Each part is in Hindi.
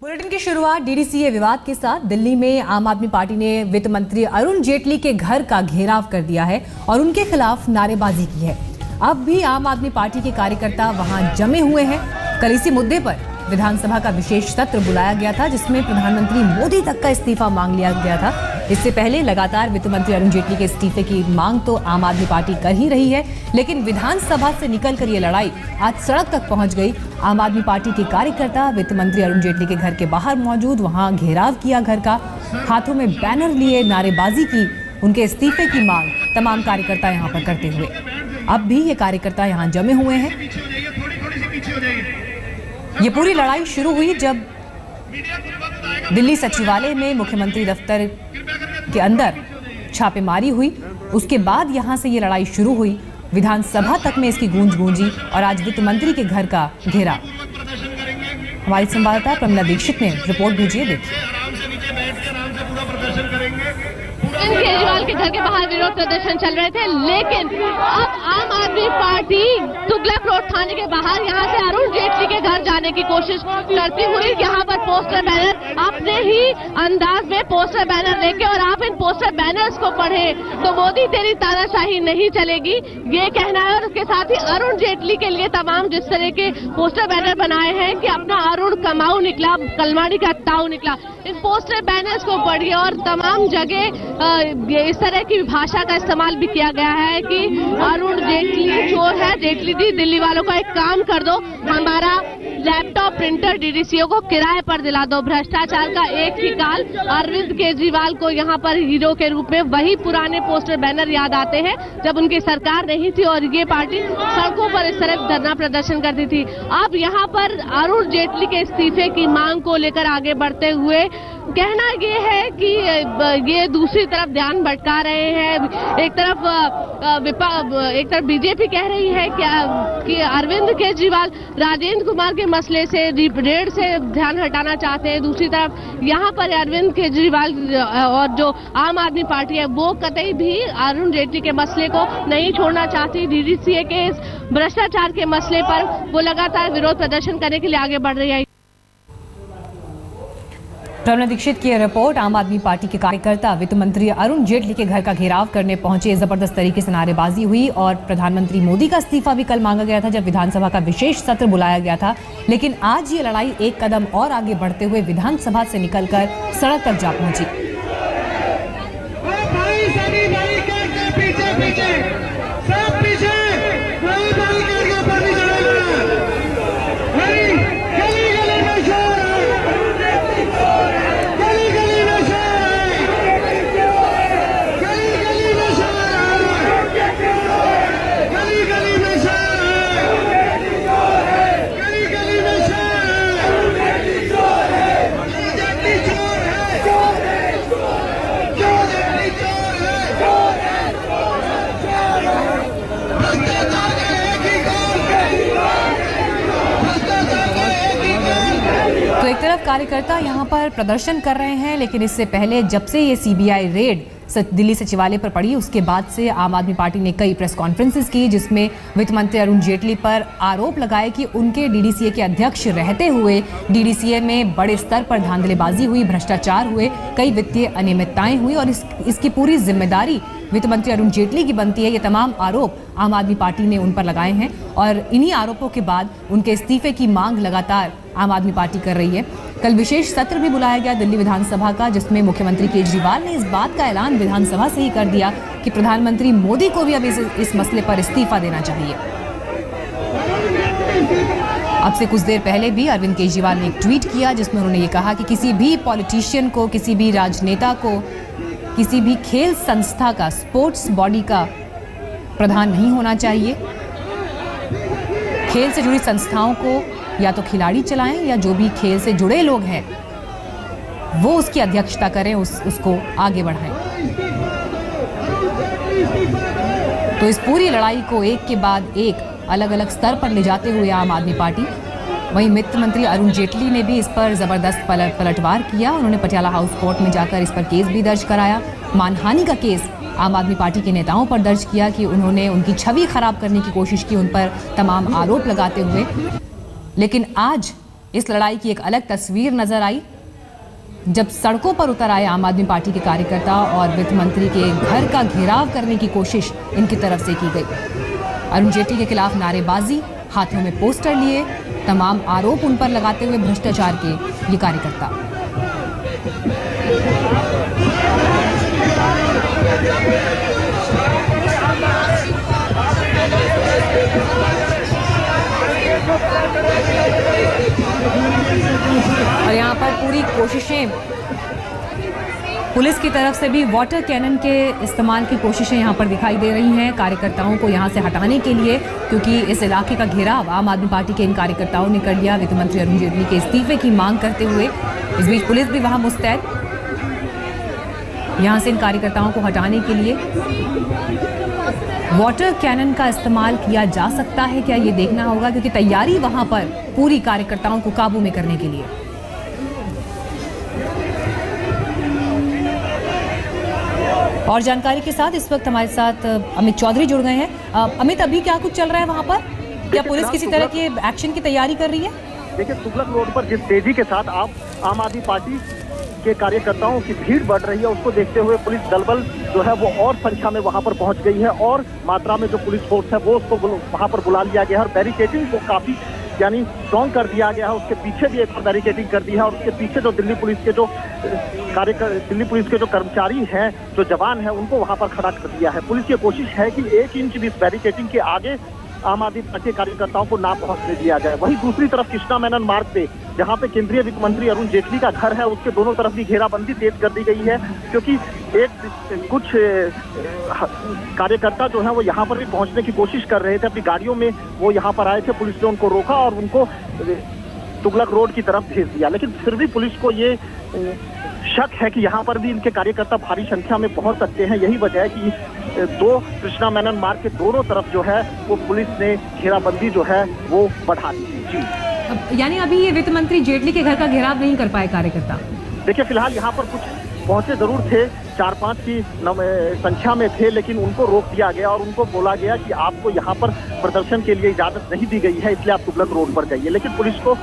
बुलेटिन की शुरुआत डीडीसीए विवाद के साथ। दिल्ली में आम आदमी पार्टी ने वित्त मंत्री अरुण जेटली के घर का घेराव कर दिया है और उनके खिलाफ नारेबाजी की है। अब भी आम आदमी पार्टी के कार्यकर्ता वहां जमे हुए हैं। कल इसी मुद्दे पर विधानसभा का विशेष सत्र बुलाया गया था, जिसमें प्रधानमंत्री मोदी तक का इस्तीफा मांग लिया गया था। इससे पहले लगातार वित्त मंत्री अरुण जेटली के इस्तीफे की मांग तो आम आदमी पार्टी कर ही रही है, लेकिन विधानसभा से निकलकर ये लड़ाई आज सड़क तक पहुंच गई। आम आदमी पार्टी के कार्यकर्ता वित्त मंत्री अरुण जेटली के घर के बाहर मौजूद, वहां घेराव किया घर का, हाथों में बैनर लिए नारेबाजी की, उनके इस्तीफे की मांग तमाम कार्यकर्ता यहाँ पर करते हुए। अब भी ये कार्यकर्ता यहाँ जमे हुए हैं। ये पूरी लड़ाई शुरू हुई जब दिल्ली सचिवालय में मुख्यमंत्री दफ्तर के अंदर छापेमारी हुई। उसके बाद यहां से ये लड़ाई शुरू हुई, विधानसभा तक में इसकी गूंज गूंजी और आज वित्त मंत्री के घर का घेरा। हमारी संवाददाता प्रमिला दीक्षित ने रिपोर्ट भेजी है, देखिए। केजरीवाल के घर के बाहर विरोध प्रदर्शन चल रहे थे, लेकिन अब आम आदमी पार्टी तुगलक रोड थाने के बाहर यहां से अरुण जेटली के घर जाने की कोशिश करती हुई यहां पर पोस्टर बैनर अपने ही अंदाज में पोस्टर बैनर लेके, और आप इन पोस्टर बैनर्स को पढ़े तो मोदी तेरी तानाशाही नहीं चलेगी, ये कहना है। और उसके साथ ही अरुण जेटली के लिए तमाम जिस तरह के पोस्टर बैनर बनाए हैं कि अपना अरुण कमाऊ निकला, कलमाड़ी का ताऊ निकला, इन पोस्टर बैनर्स को पढ़िए। और तमाम जगह इस तरह की भाषा का इस्तेमाल भी किया गया है कि अरुण जेटली चोर है, जेटली जी दिल्ली वालों का एक काम कर दो, हमारा लैपटॉप प्रिंटर डीडीसीओ को किराए पर दिला दो। भ्रष्टाचार का एक ही काल। अरविंद केजरीवाल को यहाँ पर हीरो के रूप में वही पुराने पोस्टर बैनर याद आते हैं जब उनकी सरकार नहीं थी और ये पार्टी सड़कों पर इस तरह धरना प्रदर्शन करती थी। अब यहाँ पर अरुण जेटली के इस्तीफे की मांग को लेकर आगे बढ़ते हुए कहना ये है कि ये दूसरी तरफ ध्यान भटका रहे हैं। एक तरफ बीजेपी कह रही है कि अरविंद केजरीवाल राजेंद्र कुमार के मसले से, रेड से ध्यान हटाना चाहते हैं। दूसरी तरफ यहाँ पर अरविंद केजरीवाल और जो आम आदमी पार्टी है वो कतई भी अरुण जेटली के मसले को नहीं छोड़ना चाहती। डीडीसीए के इस भ्रष्टाचार के मसले पर वो लगातार विरोध प्रदर्शन करने के लिए आगे बढ़ रही है। प्रमिला दीक्षित की रिपोर्ट। आम आदमी पार्टी के कार्यकर्ता वित्त मंत्री अरुण जेटली के घर का घेराव करने पहुंचे, जबरदस्त तरीके से नारेबाजी हुई और प्रधानमंत्री मोदी का इस्तीफा भी कल मांगा गया था जब विधानसभा का विशेष सत्र बुलाया गया था। लेकिन आज ये लड़ाई एक कदम और आगे बढ़ते हुए विधानसभा से निकलकर सड़क तक जा पहुंची। तो एक तरफ कार्यकर्ता यहाँ पर प्रदर्शन कर रहे हैं, लेकिन इससे पहले जब से ये सीबीआई रेड दिल्ली सचिवालय पर पड़ी, उसके बाद से आम आदमी पार्टी ने कई प्रेस कॉन्फ्रेंसेस की, जिसमें वित्त मंत्री अरुण जेटली पर आरोप लगाए कि उनके डीडीसीए के अध्यक्ष रहते हुए डीडीसीए में बड़े स्तर पर धांधलेबाजी हुई, भ्रष्टाचार हुए, कई वित्तीय अनियमितताएं हुई और इसकी पूरी जिम्मेदारी वित्त मंत्री अरुण जेटली की बनती है। ये तमाम आरोप आम आदमी पार्टी ने उन पर लगाए हैं और इन्हीं आरोपों के बाद उनके इस्तीफे की मांग लगातार आम आदमी पार्टी कर रही है। कल विशेष सत्र भी बुलाया गया दिल्ली विधानसभा का, जिसमें मुख्यमंत्री केजरीवाल ने इस बात का ऐलान विधानसभा से ही कर दिया कि प्रधानमंत्री मोदी को भी अब इस मसले पर इस्तीफा देना चाहिए। अब से कुछ देर पहले भी अरविंद केजरीवाल ने एक ट्वीट किया, जिसमें उन्होंने ये कहा कि किसी भी पॉलिटिशियन को, किसी भी राजनेता को, किसी भी खेल संस्था का, स्पोर्ट्स बॉडी का प्रधान नहीं होना चाहिए। खेल से जुड़ी संस्थाओं को या तो खिलाड़ी चलाएं या जो भी खेल से जुड़े लोग हैं वो उसकी अध्यक्षता करें, उसको आगे बढ़ाएं। तो इस पूरी लड़ाई को एक के बाद एक अलग अलग स्तर पर ले जाते हुए आम आदमी पार्टी, वहीं वित्त मंत्री अरुण जेटली ने भी इस पर जबरदस्त पलटवार किया। उन्होंने पटियाला हाउस कोर्ट में जाकर इस पर केस भी दर्ज कराया। मानहानि का केस आम आदमी पार्टी के नेताओं पर दर्ज किया कि उन्होंने उनकी छवि खराब करने की कोशिश की, उन पर तमाम आरोप लगाते हुए। लेकिन आज इस लड़ाई की एक अलग तस्वीर नजर आई जब सड़कों पर उतर आए आम आदमी पार्टी के कार्यकर्ता और वित्त मंत्री के घर का घेराव करने की कोशिश इनकी तरफ से की गई। अरुण जेटली के खिलाफ नारेबाजी, हाथों में पोस्टर लिए, तमाम आरोप उन पर लगाते हुए भ्रष्टाचार के ये कार्यकर्ता। और यहाँ पर पूरी कोशिशें पुलिस की तरफ से भी वाटर कैनन के इस्तेमाल की कोशिशें यहाँ पर दिखाई दे रही हैं कार्यकर्ताओं को यहाँ से हटाने के लिए, क्योंकि इस इलाके का घेराव आम आदमी पार्टी के इन कार्यकर्ताओं ने कर लिया वित्त मंत्री अरुण जेटली के इस्तीफे की मांग करते हुए। इस बीच पुलिस भी वहाँ मुस्तैद यहाँ से इन कार्यकर्ताओं को हटाने के लिए। वाटर कैनन का इस्तेमाल किया जा सकता है क्या, ये देखना होगा, क्योंकि तैयारी वहां पर पूरी कार्यकर्ताओं को काबू में करने के लिए। और जानकारी के साथ इस वक्त हमारे साथ अमित चौधरी जुड़ गए हैं। अमित, अभी क्या कुछ चल रहा है वहां पर? क्या पुलिस किसी तरह के एक्शन की तैयारी कर रही है? देखिए, तुगलक रोड पर जिस तेजी के साथ आम आदमी पार्टी के कार्यकर्ताओं की भीड़ बढ़ रही है, उसको देखते हुए पुलिस दलबल जो है वो और संख्या में वहां पर पहुंच गई है और मात्रा में जो पुलिस फोर्स है वो उसको वहां पर बुला लिया गया है और बैरिकेडिंग को काफी यानी स्ट्रॉन्ग कर दिया गया है। उसके पीछे भी एक बैरिकेडिंग कर दी है और उसके पीछे जो दिल्ली पुलिस के जो कर्मचारी हैं, जो जवान हैं, उनको वहां पर खड़ा कर दिया है। पुलिस की कोशिश है कि 1 इंच भी इस बैरिकेडिंग के आगे आम आदमी पार्टी के कार्यकर्ताओं को ना पहुंचने दिया जाए। वहीं दूसरी तरफ कृष्णा मेनन मार्ग पे, जहां पे केंद्रीय वित्त मंत्री अरुण जेटली का घर है, उसके दोनों तरफ भी घेराबंदी तेज कर दी गई है, क्योंकि कुछ कार्यकर्ता जो है वो यहाँ पर भी पहुंचने की कोशिश कर रहे थे। अपनी गाड़ियों में वो यहाँ पर आए थे, पुलिस ने उनको रोका और उनको तुगलक रोड की तरफ भेज दिया। लेकिन फिर भी पुलिस को ये शक है कि यहाँ पर भी इनके कार्यकर्ता भारी संख्या में पहुंच सकते हैं। यही वजह है कि कृष्णा मेनन मार्ग के दोनों तरफ जो है वो पुलिस ने घेराबंदी जो है वो बढ़ा दी। जी, यानी अभी ये वित्त मंत्री जेटली के घर का घेराव नहीं कर पाए कार्यकर्ता? देखिए, फिलहाल यहाँ पर कुछ पहुंचे जरूर थे, 4-5 की संख्या में थे, लेकिन उनको रोक दिया गया और उनको बोला गया कि आपको यहाँ पर प्रदर्शन के लिए इजाजत नहीं दी गई है, इसलिए आप तुगलक रोड पर जाइए। लेकिन पुलिस को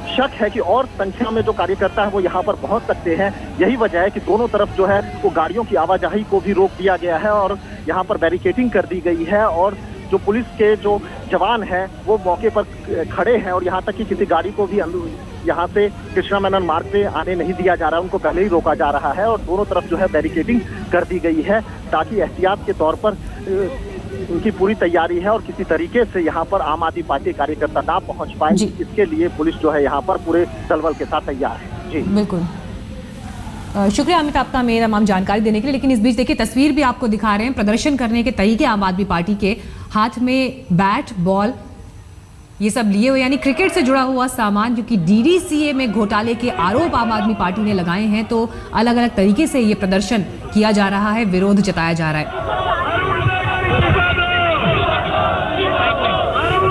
शक है कि और संख्या में जो कार्यकर्ता है वो यहाँ पर पहुंच सकते हैं। यही वजह है कि दोनों तरफ जो है वो गाड़ियों की आवाजाही को भी रोक दिया गया है और यहाँ पर बैरिकेडिंग कर दी गई है और जो पुलिस के जो जवान हैं वो मौके पर खड़े हैं और यहाँ तक कि किसी गाड़ी को भी यहाँ से कृष्णा मेनन मार्ग पे आने नहीं दिया जा रहा, उनको पहले ही रोका जा रहा है और दोनों तरफ जो है बैरिकेडिंग कर दी गई है ताकि एहतियात के तौर पर उनकी पूरी तैयारी है और किसी तरीके से यहाँ पर आम आदमी पार्टी कार्यकर्ता ना पहुँच पाए, इसके लिए पुलिस जो है यहाँ पर पूरे दलबल के साथ तैयार है। जी बिल्कुल, शुक्रिया अमित आपका हमें तमाम जानकारी देने के लिए। लेकिन इस बीच देखिए, तस्वीर भी आपको दिखा रहे हैं प्रदर्शन करने के तरीके आम आदमी पार्टी के, हाथ में बैट बॉल ये सब लिए हुए, यानी क्रिकेट से जुड़ा हुआ सामान, क्योंकि DDCA में घोटाले के आरोप आम आदमी पार्टी ने लगाए हैं, तो अलग अलग तरीके से ये प्रदर्शन किया जा रहा है, विरोध जताया जा रहा है।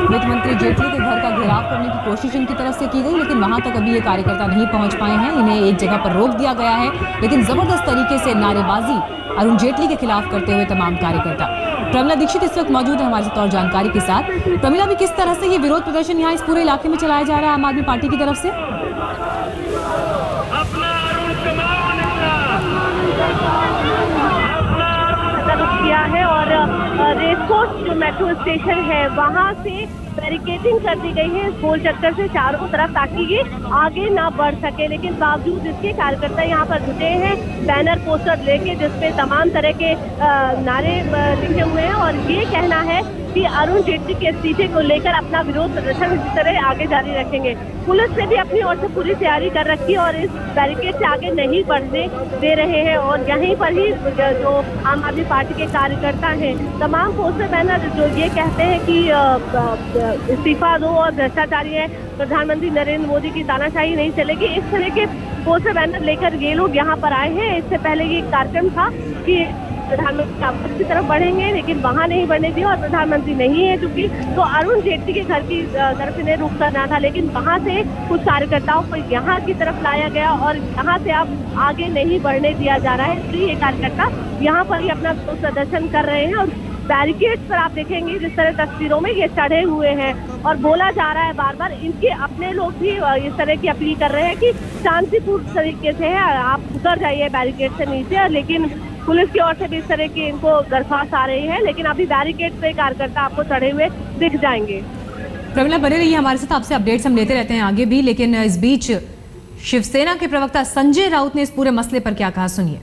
वित्त मंत्री जेटली के घर का घेराव करने की कोशिश इनकी तरफ से की गई, लेकिन वहां तक अभी ये कार्यकर्ता नहीं पहुंच पाए हैं। इन्हें एक जगह पर रोक दिया गया है, लेकिन जबरदस्त तरीके से नारेबाजी अरुण जेटली के खिलाफ करते हुए तमाम कार्यकर्ता। प्रमिला दीक्षित इस वक्त मौजूद है हमारे साथ और जानकारी के साथ। प्रमिला, भी किस तरह से ये विरोध प्रदर्शन यहाँ इस पूरे इलाके में चलाया जा रहा है आम आदमी पार्टी की तरफ से? किया है और रेसकोर्स जो मेट्रो स्टेशन है वहां से बैरिकेडिंग कर दी गई है गोल चक्कर से चारों तरफ, ताकि ये आगे ना बढ़ सके। लेकिन बावजूद इसके कार्यकर्ता यहाँ पर जुटे हैं बैनर पोस्टर लेके, जिसपे तमाम तरह के नारे लिखे हुए हैं और ये कहना है कि अरुण जेटली के इस्तीफे को लेकर अपना विरोध प्रदर्शन इसी तरह आगे जारी रखेंगे। पुलिस ने भी अपनी ओर से पूरी तैयारी कर रखी है और इस बैरिकेड से आगे नहीं बढ़ने दे रहे हैं और यहीं पर ही जो आम आदमी पार्टी के कार्यकर्ता हैं, तमाम पोस्टर बैनर जो ये कहते हैं कि इस्तीफा दो और भ्रष्टाचारी है, प्रधानमंत्री नरेंद्र मोदी की तानाशाही नहीं चलेगी, इस तरह के पोस्टर बैनर लेकर ये लोग यहाँ पर आए हैं। इससे पहले ये कार्यक्रम था कि प्रधानमंत्री आपस की तरफ बढ़ेंगे, लेकिन वहां नहीं बढ़ने दिया और प्रधानमंत्री नहीं है चूंकि, तो अरुण जेटली के घर की तरफ इन्हें रुख करना था, लेकिन वहां से कुछ कार्यकर्ताओं को यहाँ की तरफ लाया गया और यहाँ से अब आगे नहीं बढ़ने दिया जा रहा है। इसलिए ये कार्यकर्ता यहाँ पर ही अपना प्रदर्शन कर रहे हैं और बैरिकेड्स पर आप देखेंगे जिस तरह तस्वीरों में ये चढ़े हुए हैं और बोला जा रहा है बार बार, इनके अपने लोग भी इस तरह की अपील कर रहे हैं कि शांतिपूर्ण तरीके से आप उतर जाइए बैरिकेड से नीचे, लेकिन पुलिस की ओर से भी इस तरह की इनको दरख्वास्त आ रही है। लेकिन अभी बैरिकेड पे कार्यकर्ता आपको चढ़े हुए दिख जाएंगे। प्रमिला बने रहिए हमारे साथ, आपसे अपडेट्स हम लेते रहते हैं आगे भी, लेकिन इस बीच शिवसेना के प्रवक्ता संजय राउत ने इस पूरे मसले पर क्या कहा, सुनिए।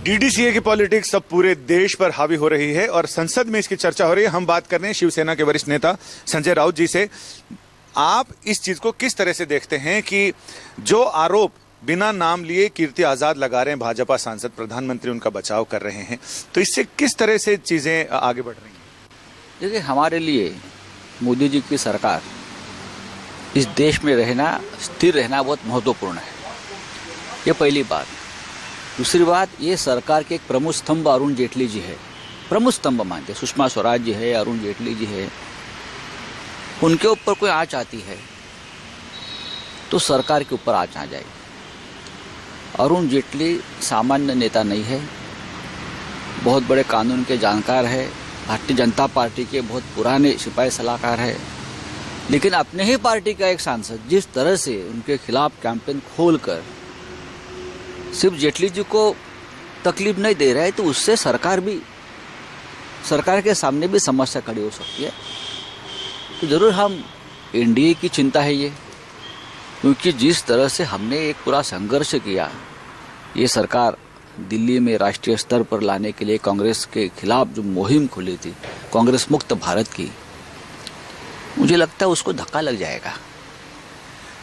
डीडीसीए की पॉलिटिक्स अब पूरे देश पर हावी हो रही है और संसद में इसकी चर्चा हो रही है। हम बात कर रहे हैं शिवसेना के वरिष्ठ नेता संजय राउत जी से। आप इस चीज को किस तरह से देखते हैं कि जो आरोप बिना नाम लिए कीर्ति आजाद लगा रहे हैं भाजपा सांसद, प्रधानमंत्री उनका बचाव कर रहे हैं, तो इससे किस तरह से चीजें आगे बढ़ रही हैं? देखिए, हमारे लिए मोदी जी की सरकार इस देश में रहना, स्थिर रहना बहुत महत्वपूर्ण है। ये पहली बात। दूसरी बात, ये सरकार के एक प्रमुख स्तंभ अरुण जेटली जी है, प्रमुख स्तंभ मानते। सुषमा स्वराज जी है, अरुण जेटली जी है, उनके ऊपर कोई आँच आती है तो सरकार के ऊपर आँच आ जाएगी। अरुण जेटली सामान्य नेता नहीं है, बहुत बड़े कानून के जानकार है, भारतीय जनता पार्टी के बहुत पुराने सिपाही सलाहकार है, लेकिन अपने ही पार्टी का एक सांसद जिस तरह से उनके खिलाफ कैंपेन खोलकर सिर्फ जेटली जी को तकलीफ नहीं दे रहा है, तो उससे सरकार के सामने भी समस्या खड़ी हो सकती है। तो जरूर हम एनडीए की चिंता है ये, क्योंकि जिस तरह से हमने एक पूरा संघर्ष किया, ये सरकार दिल्ली में राष्ट्रीय स्तर पर लाने के लिए कांग्रेस के खिलाफ जो मुहिम खुली थी, कांग्रेस मुक्त भारत की, मुझे लगता है उसको धक्का लग जाएगा।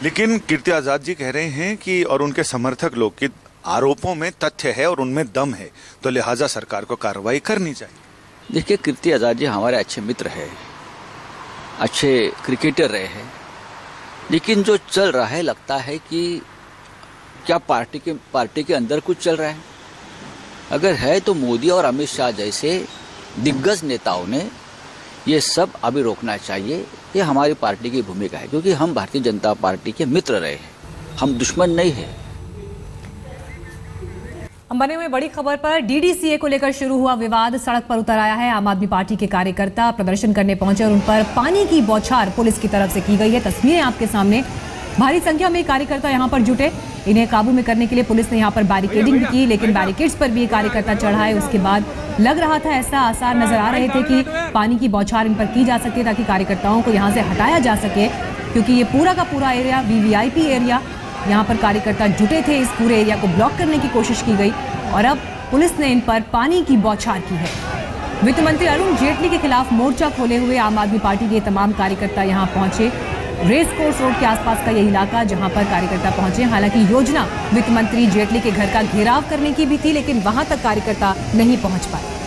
लेकिन कीर्ति आजाद जी कह रहे हैं कि और उनके समर्थक लोग कि आरोपों में तथ्य है और उनमें दम है, तो लिहाजा सरकार को कार्रवाई करनी चाहिए। देखिए, कीर्ति आजाद जी हमारे अच्छे मित्र हैं, अच्छे क्रिकेटर रहे हैं, लेकिन जो चल रहा है लगता है कि क्या पार्टी के अंदर कुछ चल रहा है। अगर है तो मोदी और अमित शाह जैसे दिग्गज नेताओं ने ये सब अभी रोकना चाहिए। ये हमारी पार्टी की भूमिका है, क्योंकि हम भारतीय जनता पार्टी के मित्र रहे हैं, हम दुश्मन नहीं है। हम बने हुए बड़ी खबर पर डीडीसीए को लेकर शुरू हुआ विवाद सड़क पर उतर आया है। आम आदमी पार्टी के कार्यकर्ता प्रदर्शन करने पहुंचे और उन पर पानी की बौछार पुलिस की तरफ से की गई है। तस्वीरें आपके सामने, भारी संख्या में कार्यकर्ता यहां पर जुटे। इन्हें काबू में करने के लिए पुलिस ने यहां पर बैरिकेडिंग भी की, लेकिन बैरिकेड्स पर भी कार्यकर्ता चढ़ाए। उसके बाद लग रहा था, ऐसा आसार नजर आ रहे थे कि पानी की बौछार इन पर की जा सके ताकि कार्यकर्ताओं को यहां से हटाया जा सके, क्योंकि ये पूरा का पूरा एरिया वीवीआईपी एरिया, यहाँ पर कार्यकर्ता जुटे थे। इस पूरे एरिया को ब्लॉक करने की कोशिश की गई और अब पुलिस ने इन पर पानी की बौछार की है। वित्त मंत्री अरुण जेटली के खिलाफ मोर्चा खोले हुए आम आदमी पार्टी के तमाम कार्यकर्ता यहां पहुंचे। रेस कोर्स रोड के आसपास का ये इलाका जहां पर कार्यकर्ता पहुंचे। हालांकि योजना वित्त मंत्री जेटली के घर का घेराव करने की भी थी, लेकिन वहां तक कार्यकर्ता नहीं पहुंच पाए।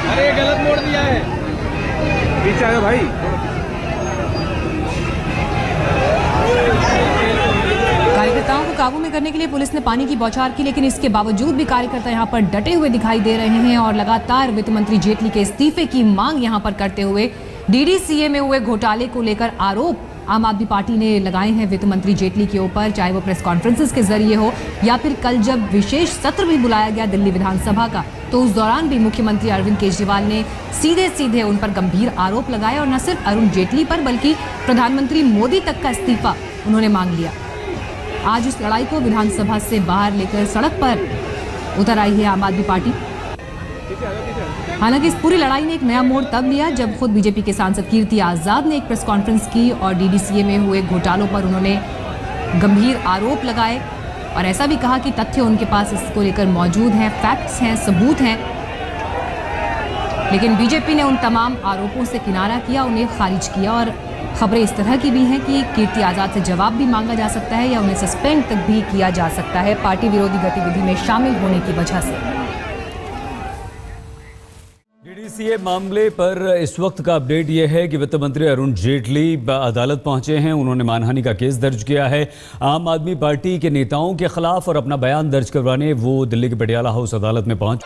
अरे गलत मोड़ दिया है, पीछे आया भाई। कार्यकर्ताओं को काबू में करने के लिए पुलिस ने पानी की बौछार की, लेकिन इसके बावजूद भी कार्यकर्ता यहां पर डटे हुए दिखाई दे रहे हैं और लगातार वित्त मंत्री जेटली के इस्तीफे की मांग यहां पर करते हुए डीडीसीए में हुए घोटाले को लेकर आरोप आम आदमी पार्टी ने लगाए हैं वित्त मंत्री जेटली के ऊपर, चाहे वो प्रेस कॉन्फ्रेंसेस के जरिए हो या फिर कल जब विशेष सत्र भी बुलाया गया दिल्ली विधानसभा का, तो उस दौरान भी मुख्यमंत्री अरविंद केजरीवाल ने सीधे सीधे उन पर गंभीर आरोप लगाए और न सिर्फ अरुण जेटली पर बल्कि प्रधानमंत्री मोदी तक का इस्तीफा उन्होंने मांग लिया। आज इस लड़ाई को विधानसभा से बाहर लेकर सड़क पर उतर आई है आम आदमी पार्टी। हालांकि इस पूरी लड़ाई ने एक नया मोड़ तब लिया जब खुद बीजेपी के सांसद कीर्ति आजाद ने एक प्रेस कॉन्फ्रेंस की और डीडीसीए में हुए घोटालों पर उन्होंने गंभीर आरोप लगाए और ऐसा भी कहा कि तथ्य उनके पास इसको लेकर मौजूद हैं, फैक्ट्स हैं, सबूत हैं। लेकिन बीजेपी ने उन तमाम आरोपों से किनारा किया, उन्हें खारिज किया और खबरें इस तरह की भी हैं कि कीर्ति आजाद से जवाब भी मांगा जा सकता है या उन्हें सस्पेंड तक भी किया जा सकता है पार्टी विरोधी गतिविधि में शामिल होने की वजह से। सीए मामले पर इस वक्त का अपडेट यह है कि वित्त मंत्री अरुण जेटली अदालत पहुंचे हैं। उन्होंने मानहानि का केस दर्ज किया है आम आदमी पार्टी के नेताओं के खिलाफ और अपना बयान दर्ज करवाने वो दिल्ली के पटियाला हाउस अदालत में पहुंच